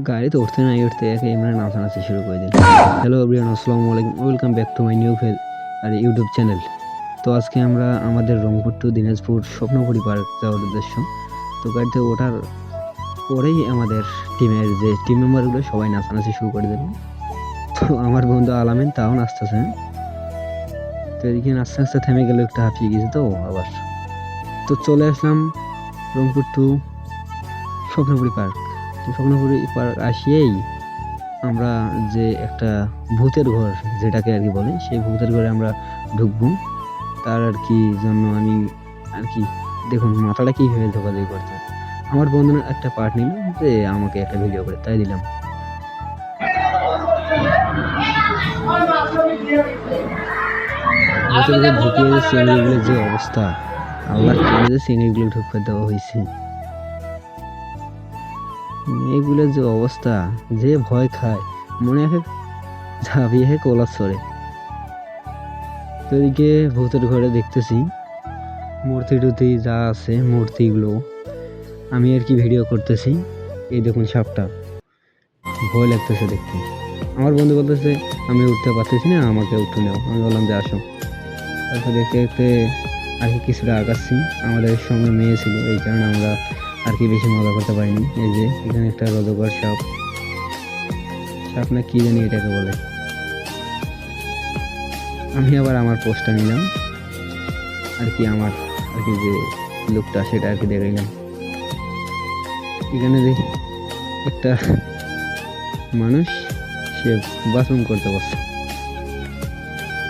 গাড়িতে উঠতে না উঠতে একে আমরা নাচানাচি শুরু করে দিল। হ্যালো এভরিওয়ান, আসসালামু আলাইকুম, welcome back to my new আর ইউটিউব চ্যানেল। তো আজকে আমরা আমাদের রংপুর টু দিনাজপুর স্বপ্নপুরী পার্ক যাওয়ার উদ্দেশ্য। তো গাড়িতে ওঠার পরেই আমাদের টিমের যে টিম মেম্বারগুলো সবাই নাচানাচি শুরু করে দিল। তো আমার বন্ধু আলামিন তাও নাচতেছে। তো এদিকে নাচতে নাচতে থেমে গেল, একটু হাঁপিয়ে গেছে তো আবার। তো চলে আসলাম রংপুর টু স্বপ্নপুরী পার্ক। তো স্বপ্নপুরী পার্ক আসিয়েই আমরা যে একটা ভূতের ঘর যেটাকে আর কি বলে, সেই ভূতের ঘরে আমরা ঢুকবো। তার আর কি জন্য আমি আর কি দেখুন মাথাটা কীভাবে যোগাযোগ করতে। আমার বন্ধু একটা পার্ট নিল যে আমাকে একটা ভিডিও করে, তাই দিলাম। ভূতের ঘরে ঢুকিয়ে যে চিংড়িগুলোর যে অবস্থা, আল্লাহর কেনে যে চিংড়িগুলো ঢুকতে দেওয়া হয়েছে, এগুলোর যে অবস্থা, যে ভয় খায় মনে হয় ঝাঁপিয়ে কোলার সরে। তো এদিকে ভূতের ঘরে দেখতেছি মূর্তি টুর্তি যা আছে, মূর্তিগুলো আমি আর কি ভিডিও করতেছি। এই দেখুন সাপটা, ভয় লাগতেছে দেখতে। আমার বন্ধু বলতেছে আমি উঠতে পারতেছি না, আমাকে উঠে নেও। আমি বললাম যে আসো। তারপর দেখতে দেখতে আর কি কিছুটা আগাচ্ছি। আমাদের সঙ্গে মেয়ে ছিল, এই কারণে আমরা আর কি বেশি মজা করতে পারিনি। এই যে এখানে একটা রজগর সাপ, সাপ না কি জানি এটাকে বলে। আমি আবার আমার পোস্টটা নিলাম আর কি, আমার আর কি যে লুকটা সেটা আর কি দেখাইলাম। এখানে দেখি একটা মানুষ, সে বাথরুম করতে পারছে।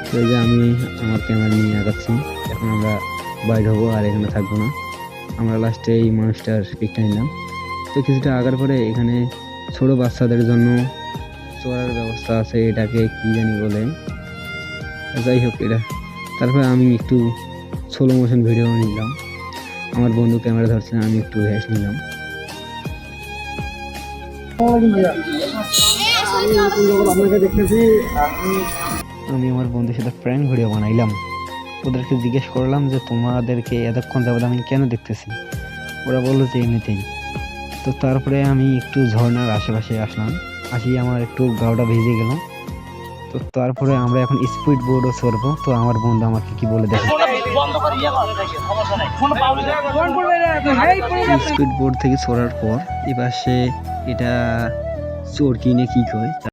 তো যে আমি আমার ক্যামেরা নিয়ে আগাচ্ছি। এখন আমরা বাইর হবো, আর এখানে থাকবো না। আমরা লাস্টে এই মানুষটার পিকটা নিলাম। তো কিছুটা আগার পরে এখানে ছোট বাচ্চাদের জন্য চড়ার ব্যবস্থা আছে, এটাকে কি জানি বলে, যাই হোক এটা। তারপরে আমি একটু স্লো মোশন ভিডিও নিলাম। আমার বন্ধু ক্যামেরা ধরছে, আমি একটু হ্যাশ নিলাম। আমি আমার বন্ধুর সাথে প্র্যাঙ্ক ভিডিও বানাইলাম। ওদেরকে জিজ্ঞেস করলাম যে তোমাদেরকে এতক্ষণ যাবত আমি কেন দেখতেছি। ওরা বললো যে এমনিতেই। তো তারপরে আমি একটু ঝর্ণার আশেপাশে আসলাম, আসি আমার একটু গাওটা ভিজে গেল। তো তারপরে আমরা এখন স্পিড বোর্ডও চড়বো। তো আমার বন্ধু আমাকে কি বলে দেখে, স্পিড বোর্ড থেকে চড়ার পর এবার সে এটা চোর কিনে কি কয়।